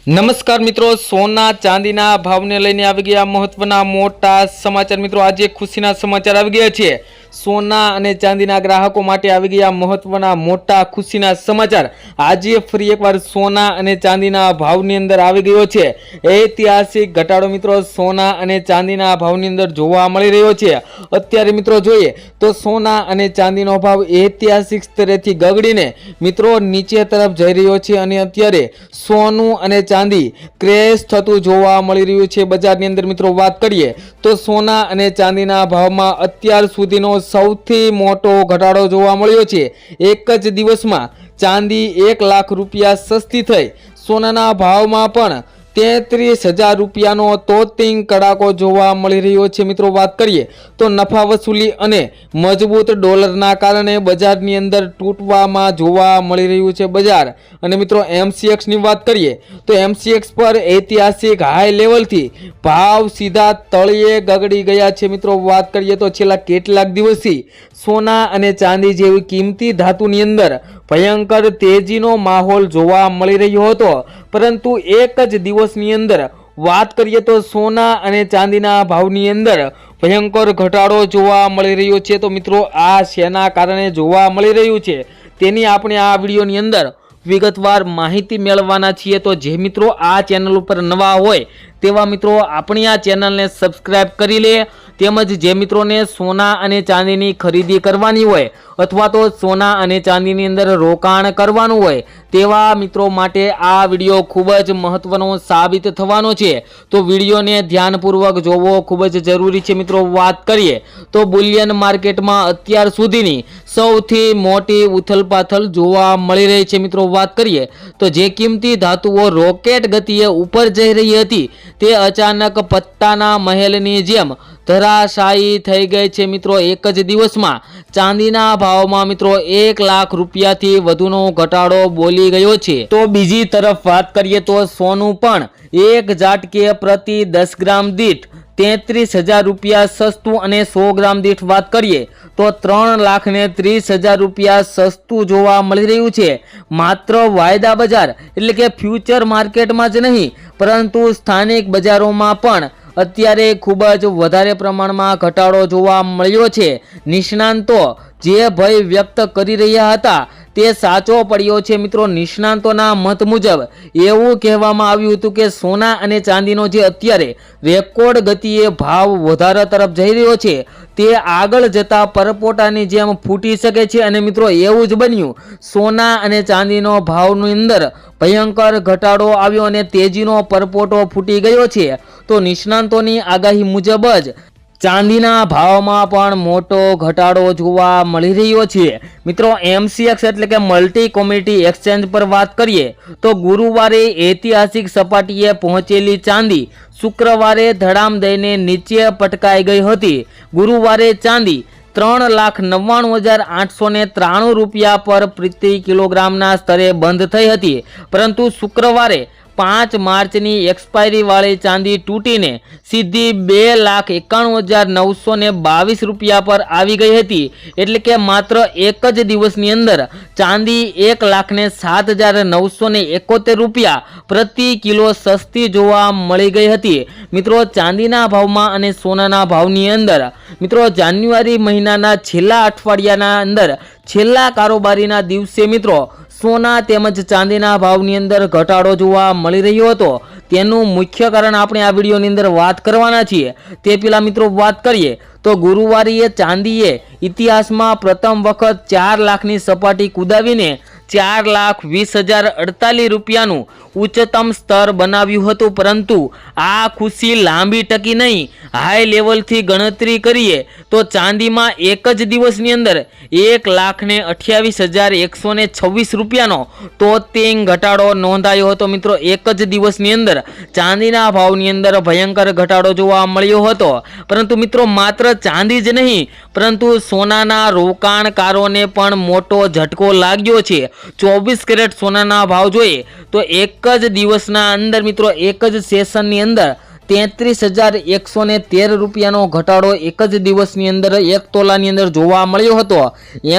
નમસ્કાર મિત્રો, સોના ચાંદીના ભાવને લઈને આવી ગયા મહત્વના મોટા સમાચાર। મિત્રો આજે ખુશીના સમાચાર આવી ગયા છે। સોના અને ચાંદીના ગ્રાહકો માટે આવી ગયા મહત્વના મોટા ખુશીના સમાચાર। આજે ફરી એકવાર સોના અને ચાંદીના ભાવની અંદર આવી ગયો છે ઐતિહાસિક ઘટાડો। મિત્રો સોના અને ચાંદીના ભાવની અંદર જોવા મળી રહ્યો છે। અત્યારે મિત્રો જોઈએ તો સોના અને ચાંદીનો ભાવ ઐતિહાસિક સ્તરેથી ગગડીને મિત્રો નીચે તરફ જઈ રહ્યો છે અને અત્યારે સોનું અને ચાંદી ક્રેશ થતું જોવા મળી રહ્યું છે બજારની અંદર। મિત્રો વાત કરીએ તો સોના અને ચાંદીના ભાવમાં અત્યાર સુધીનો સૌથી મોટો ઘટાડો જોવા મળ્યો છે। એક જ દિવસમાં ચાંદી 1 લાખ રૂપિયા સસ્તી થઈ સોનાના ભાવમાં પણ 33,000 રૂપિયાનો તોતિંગ કડાકો જોવા મળી રહ્યો છે। મિત્રો વાત કરીએ તો નફા વસૂલી અને મજબૂત ડોલરના કારણે બજારની અંદર તૂટવામાં જોવા મળી રહ્યું છે બજાર। અને મિત્રો MCX ની વાત કરીએ તો MCX પર ઐતિહાસિક હાઈ લેવલથી ભાવ સીધા તળિયે ગગડી ગયા છે। મિત્રો વાત કરીએ તો છેલ્લા કેટલાક દિવસથી સોના અને ચાંદી જેવી કિંમતી ધાતુની અંદર ભયંકર તેજીનો માહોલ જોવા મળી રહ્યો હતો, પરંતુ એક જ દિવસની અંદર વાત કરીએ તો સોના અને ચાંદીના ભાવની અંદર ભયંકર ઘટાડો જોવા મળી રહ્યો છે। તો મિત્રો આ શેના કારણે જોવા મળી રહ્યું છે તેની આપણે આ વિડીયોની અંદર વિગતવાર માહિતી મેળવવાના છીએ। તો જે મિત્રો આ ચેનલ ઉપર નવા હોય તેવા મિત્રો આપણી આ ચેનલને સબસ્ક્રાઇબ કરી લે, તેમજ જે મિત્રોને સોના અને ચાંદીની ખરીદી કરવાની હોય અથવા તો સોના અને ચાંદીની અંદર રોકાણ કરવાનું હોય તેવા મિત્રો માટે આ વિડીયો ખૂબ જ મહત્વનો સાબિત થવાનો છે। તો વિડીયોને ધ્યાનપૂર્વક જોવો ખૂબ જ જરૂરી છે। મિત્રો વાત કરીએ તો બુલિયન માર્કેટમાં અત્યાર સુધીની સૌથી મોટી ઉથલપાથલ જોવા મળી રહી છે। મિત્રો વાત કરીએ તો જે કિંમતી ધાતુઓ રોકેટ ગતિએ ઉપર જઈ રહી હતી તે અચાનક પત્તાના મહેલની જેમ ધરાશાયી થઈ ગઈ છે। મિત્રો એક જ દિવસમાં ચાંદીના ભાવમાં મિત્રો 1 લાખ રૂપિયાથી વધુનો ઘટાડો બોલી ગયો છે। તો બીજી તરફ વાત કરીએ તો સોનું પણ એક ઝાટકે પ્રતિ 10 ગ્રામ દીઠ 33,000 રૂપિયા સસ્તું અને 100 ગ્રામ દીઠ વાત કરીએ તો 3,30,000 રૂપિયા સસ્તું જોવા મળી રહ્યું છે। માત્ર વાયદા બજાર એટલે કે ફ્યુચર માર્કેટમાં જ નહીં પરંતુ સ્થાનિક બજારોમાં પણ અત્યારે ખૂબ જ વધારે પ્રમાણમાં ઘટાડો જોવા મળ્યો છે। નિષ્ણાંતો જે ભય વ્યક્ત કરી રહ્યા હતા તે સાચો પડ્યો છે। મિત્રો નિષ્ણાંતોના મત મુજબ એવું કહેવામાં આવ્યું હતું કે સોના અને ચાંદીનો જે અત્યારે રેકોર્ડ ગતિએ ભાવ વધારા તરફ જઈ રહ્યો છે તે આગળ જતા પરપોટાની જેમ ફૂટી શકે છે। અને મિત્રો એવું જ બન્યું, સોના અને ચાંદીનો ભાવની અંદર ભયંકર ઘટાડો આવ્યો અને તેજીનો પરપોટો ફૂટી ગયો છે। તો નિષ્ણાંતોની આગાહી મુજબ જ ચાંદીના ભાવમાં પણ મોટો ઘટાડો જોવા મળી રહ્યો છે। મિત્રો MCX એટલે કે મલ્ટી કોમોડિટી એક્સચેન્જ પર વાત કરીએ તો ગુરુવારે ઐતિહાસિક સપાટીએ પહોંચેલી ચાંદી શુક્રવારે ધડામ દઈને નીચે પટકાઈ ગઈ હતી। ગુરુવારે ચાંદી 3,99,893 રૂપિયા પર પ્રતિ કિલોગ્રામના સ્તરે બંધ થઈ હતી, પરંતુ શુક્રવારે 5 માર્ચની એક્સપાયરી વાળી ચાંદી તૂટીને સીધી 2,91,922 રૂપિયા પર આવી ગઈ હતી। એટલે કે માત્ર એક જ દિવસની અંદર ચાંદી 1,07,971 રૂપિયા પ્રતિ કિલો સસ્તી જોવા મળી ગઈ હતી। મિત્રો ચાંદીના ભાવમાં અને સોનાના ભાવની અંદર મિત્રો જાન્યુઆરી મહિનાના છેલ્લા અઠવાડિયાના અંદર છેલ્લા કારોબારીના દિવસે મિત્રો સોના તેમજ ચાંદીના ભાવની અંદર ઘટાડો જોવા મળી રહ્યો હતો। તેનું મુખ્ય કારણ આપણે આ વિડીયોની અંદર વાત કરવાના છીએ। તે પહેલા મિત્રો વાત કરીએ તો ગુરુવારે ચાંદીએ ઇતિહાસમાં પ્રથમ વખત 4 લાખની સપાટી કુદાવીને 4,20,048 રૂપિયાનું ઉચ્ચતમ સ્તર બનાવ્યું હતું, પરંતુ આ ખુશી લાંબી ટકી નહીં। હાઈ લેવલથી ગણતરી કરીએ તો ચાંદીમાં એક જ દિવસની અંદર 1,28,126 રૂપિયાનો તોતિંગ ઘટાડો નોંધાયો હતો। મિત્રો એક જ દિવસની અંદર ચાંદીના ભાવની અંદર ભયંકર ઘટાડો જોવા મળ્યો હતો, પરંતુ મિત્રો માત્ર ચાંદી જ નહીં પરંતુ સોનાના રોકાણકારોને પણ મોટો ઝટકો લાગ્યો છે। 24 કેરેટ સોનાના ભાવ જોઈએ તો એક જ દિવસના અંદર મિત્રો એક જ સેશનની અંદર 33,113 રૂપિયાનો ઘટાડો એક જ દિવસની અંદર 1 તોલાની અંદર જોવા મળ્યો હતો।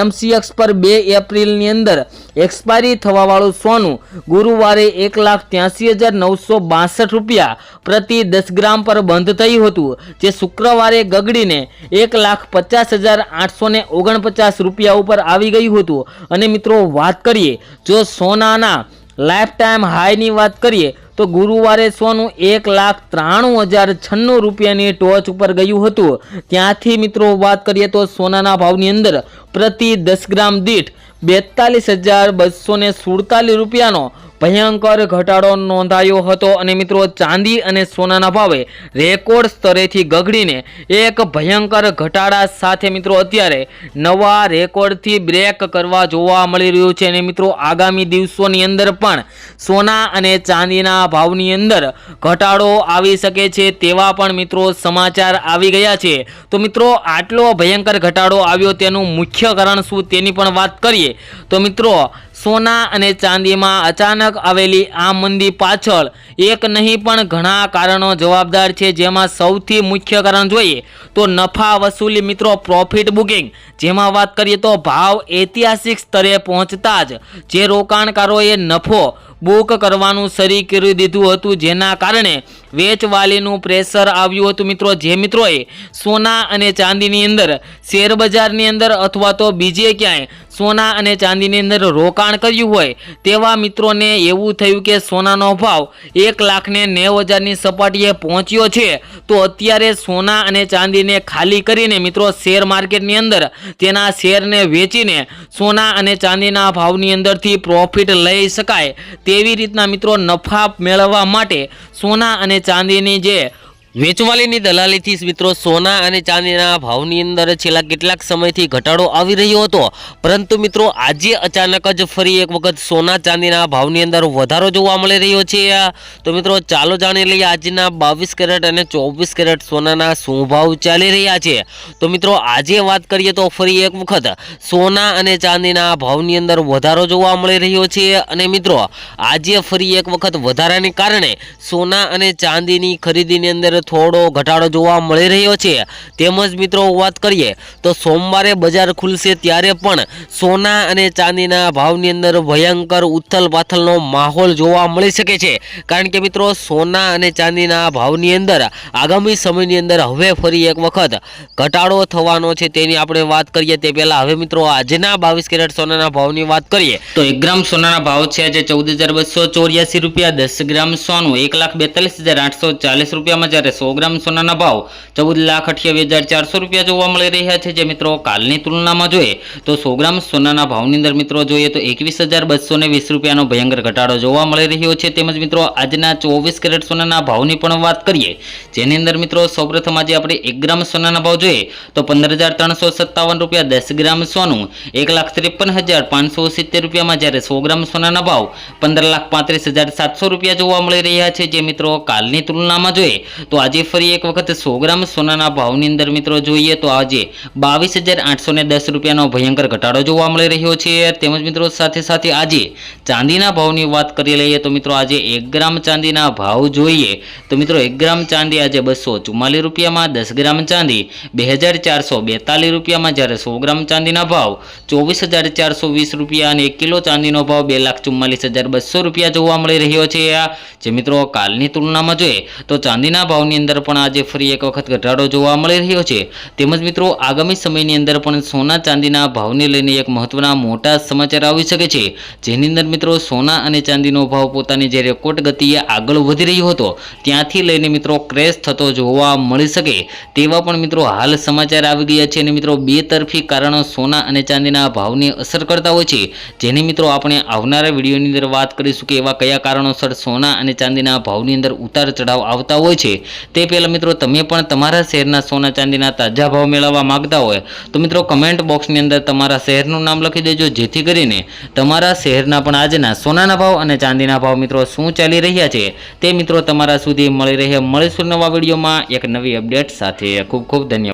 MCX પર 2 એપ્રિલની અંદર એક્સપાયરી થવાવાળું સોનું ગુરુવારે 1,83,962 રૂપિયા પ્રતિ 10 ગ્રામ પર બંધ થયું હતું, જે શુક્રવારે ગગડીને 1,50,849 રૂપિયા ઉપર આવી ગયું હતું। અને મિત્રો વાત કરીએ જો સોનાના લાઈફ ટાઈમ હાઈની વાત કરીએ તો ગુરુવારે સોનું 1,93,096 રૂપિયાની ટોચ ઉપર ગયું હતું। ત્યાંથી મિત્રો વાત કરીએ તો સોનાના ભાવની અંદર પ્રતિ 10 ગ્રામ દીઠ 42,247 રૂપિયાનો ભયંકર ઘટાડો નોંધાયો હતો। અને મિત્રો ચાંદી અને સોનાના ભાવે રેકોર્ડ સ્તરેથી ગગડીને એક ભયંકર ઘટાડા સાથે મિત્રો અત્યારે નવા રેકોર્ડથી બ્રેક કરવા જોવા મળી રહ્યું છે। અને મિત્રો આગામી દિવસોની અંદર પણ સોના અને ચાંદીના ભાવની અંદર ઘટાડો આવી શકે છે તેવા પણ મિત્રો સમાચાર આવી ગયા છે। તો મિત્રો આટલો ભયંકર ઘટાડો આવ્યો તેનું મુખ્ય કારણ શું તેની પણ વાત કરીએ તો મિત્રો સોના અને ચાંદીમાં અચાનક આવેલી આ મંદી પાછળ એક નહીં પણ ઘણા કારણો જવાબદાર છે, જેમાં સૌથી મુખ્ય કારણ જોઈએ તો નફા વસૂલી મિત્રો પ્રોફિટ બુકિંગ, જેમાં વાત કરીએ તો ભાવ ઐતિહાસિક સ્તરે પહોંચતા જ જે રોકાણકારોએ નફો બુક કરવાનું શરૂ કરી દીધું હતું, જેના કારણે વેચવાલીનું પ્રેશર આવ્યું હતું। મિત્રો જે મિત્રોએ સોના અને ચાંદીની અંદર શેર બજારની અંદર અથવા તો બીજે ક્યાંય સોના અને ચાંદીની અંદર રોકાણ કર્યું હોય તેવા મિત્રોને એવું થયું કે સોનાનો ભાવ 1,90,000ની સપાટીએ પહોંચ્યો છે, તો અત્યારે સોના અને ચાંદીને ખાલી કરીને મિત્રો શેર માર્કેટની અંદર તેના શેરને વેચીને સોના અને ચાંદીના ભાવની અંદરથી પ્રોફિટ લઈ શકાય તેવી રીતના મિત્રો નફા મેળવવા માટે સોના અને ચાંદીની જે વેચવાલીની દલાલીથી મિત્રો સોના અને ચાંદીના ભાવની અંદર છેલ્લા કેટલાક સમયથી ઘટાડો આવી રહ્યો હતો, પરંતુ મિત્રો આજે અચાનક જ ફરી એક વખત સોના ચાંદીના ભાવની અંદર વધારો જોવા મળી રહ્યો છે। તો મિત્રો ચાલો જાણી લઈએ આજના 22 કેરેટ અને 24 કેરેટ સોનાના શું ભાવ ચાલી રહ્યા છે। તો મિત્રો આજે વાત કરીએ તો ફરી એક વખત સોના અને ચાંદીના ભાવની અંદર વધારો જોવા મળી રહ્યો છે। અને મિત્રો આજે ફરી એક વખત વધારાને કારણે સોના અને ચાંદીની ખરીદીની અંદર થોડો ઘટાડો જોવા મળી રહ્યો છે। તેમજ મિત્રો વાત કરીએ તો સોમવારે બજાર ખુલશે ત્યારે પણ સોના અને ચાંદીના ભાવની અંદર ભયંકર ઉથલ પાથલનો માહોલ જોવા મળી શકે છે, કારણ કે મિત્રો સોના અને ચાંદીના ભાવની અંદર આગામી સમયની અંદર હવે ફરી એક વખત ઘટાડો થવાનો છે તેની આપણે વાત કરીએ તે પહેલા હવે મિત્રો આજના 22 કેરેટ સોનાના ભાવની વાત કરીએ તો 1 ગ્રામ સોનાના ભાવ છે આજે 14,284 રૂપિયા। 10 ગ્રામ સોનું 1,42,840 રૂપિયામાં, જ્યારે 100 ગ્રામ સોનાના ભાવ 14,28,400 રૂપિયા જોવા મળી રહ્યા છે। જે મિત્રો કાલની તુલનામાં જોઈએ તો 100 ગ્રામ સોનાના ભાવની અંદર મિત્રો જોઈએ તો 21,220 રૂપિયાનો ભયંકર ઘટાડો જોવા મળી રહ્યો છે। તેમજ મિત્રો આજના 24 કેરેટ સોનાના ભાવની પણ વાત કરીએ, જેની અંદર મિત્રો સૌપ્રથમ આજે આપણે 1 ગ્રામ સોનાના ભાવ જોઈએ તો 15,357 રૂપિયા। 10 ગ્રામ સોનું 1,53,570 રૂપિયામાં, જ્યારે 100 ગ્રામ સોનાના ભાવ 15,35,700 રૂપિયા જોવા મળી રહ્યા છે। જે મિત્રો કાલની તુલનામાં જોઈએ તો આજે ફરી એક વખત 100 ગ્રામ સોનાના ભાવની અંદર મિત્રો જોઈએ તો આજે 22,810 રૂપિયાનો ભયંકર ઘટાડો જોવા મળી રહ્યો છે। તેમજ મિત્રો સાથે સાથે આજે ચાંદીના ભાવની વાત કરી લઈએ તો મિત્રો આજે 1 ગ્રામ ચાંદીના ભાવ જોઈએ તો મિત્રો 1 ગ્રામ ચાંદી આજે 244 રૂપિયામાં, 10 ગ્રામ ચાંદી 2,442 રૂપિયામાં, જ્યારે 100 ગ્રામ ચાંદીના ભાવ 24,420 રૂપિયા અને 1 કિલો ચાંદીનો ભાવ 2,44,200 રૂપિયા જોવા મળી રહ્યો છે। જે મિત્રો કાલની તુલનામાં જોઈએ તો ચાંદીના ભાવની અંદર પણ આજે ફરી એક વખત ઘટાડો જોવા મળી રહ્યો છે। તેમજ મિત્રો આગામી સમયની અંદર પણ સોના ચાંદીના ભાવને લઈને એક મહત્વના મોટા સમાચાર આવી શકે છે, જેની અંદર મિત્રો સોના અને ચાંદીનો ભાવ પોતાની જે રેકોર્ડ ગતિએ આગળ વધી રહ્યો હતો ત્યાંથી લઈને મિત્રો ક્રેશ થતો જોવા મળી શકે તેવા પણ મિત્રો હાલ સમાચાર આવી ગયા છે। અને મિત્રો બે તરફી કારણો સોના અને ચાંદીના ભાવને અસર કરતા હોય છે, જેની મિત્રો આપણે આવનારા વિડીયોની અંદર વાત કરીશું કે એવા કયા કારણોસર સોના અને ચાંદીના ભાવની અંદર ઉતાર ચઢાવ આવતા હોય છે। તે પહેલાં મિત્રો તમે પણ તમારા શહેરના સોના ચાંદીના તાજા ભાવ મેળવવા માંગતા હોય તો મિત્રો કમેન્ટ બોક્સની અંદર તમારા શહેરનું નામ લખી દેજો, જેથી કરીને તમારા શહેરના પણ આજના સોનાના ભાવ અને ચાંદીના ભાવ મિત્રો શું ચાલી રહ્યા છે તે મિત્રો તમારા સુધી મળી રહે। મળીશું નવા વિડીયોમાં એક નવી અપડેટ સાથે। ખૂબ ખૂબ ધન્યવાદ।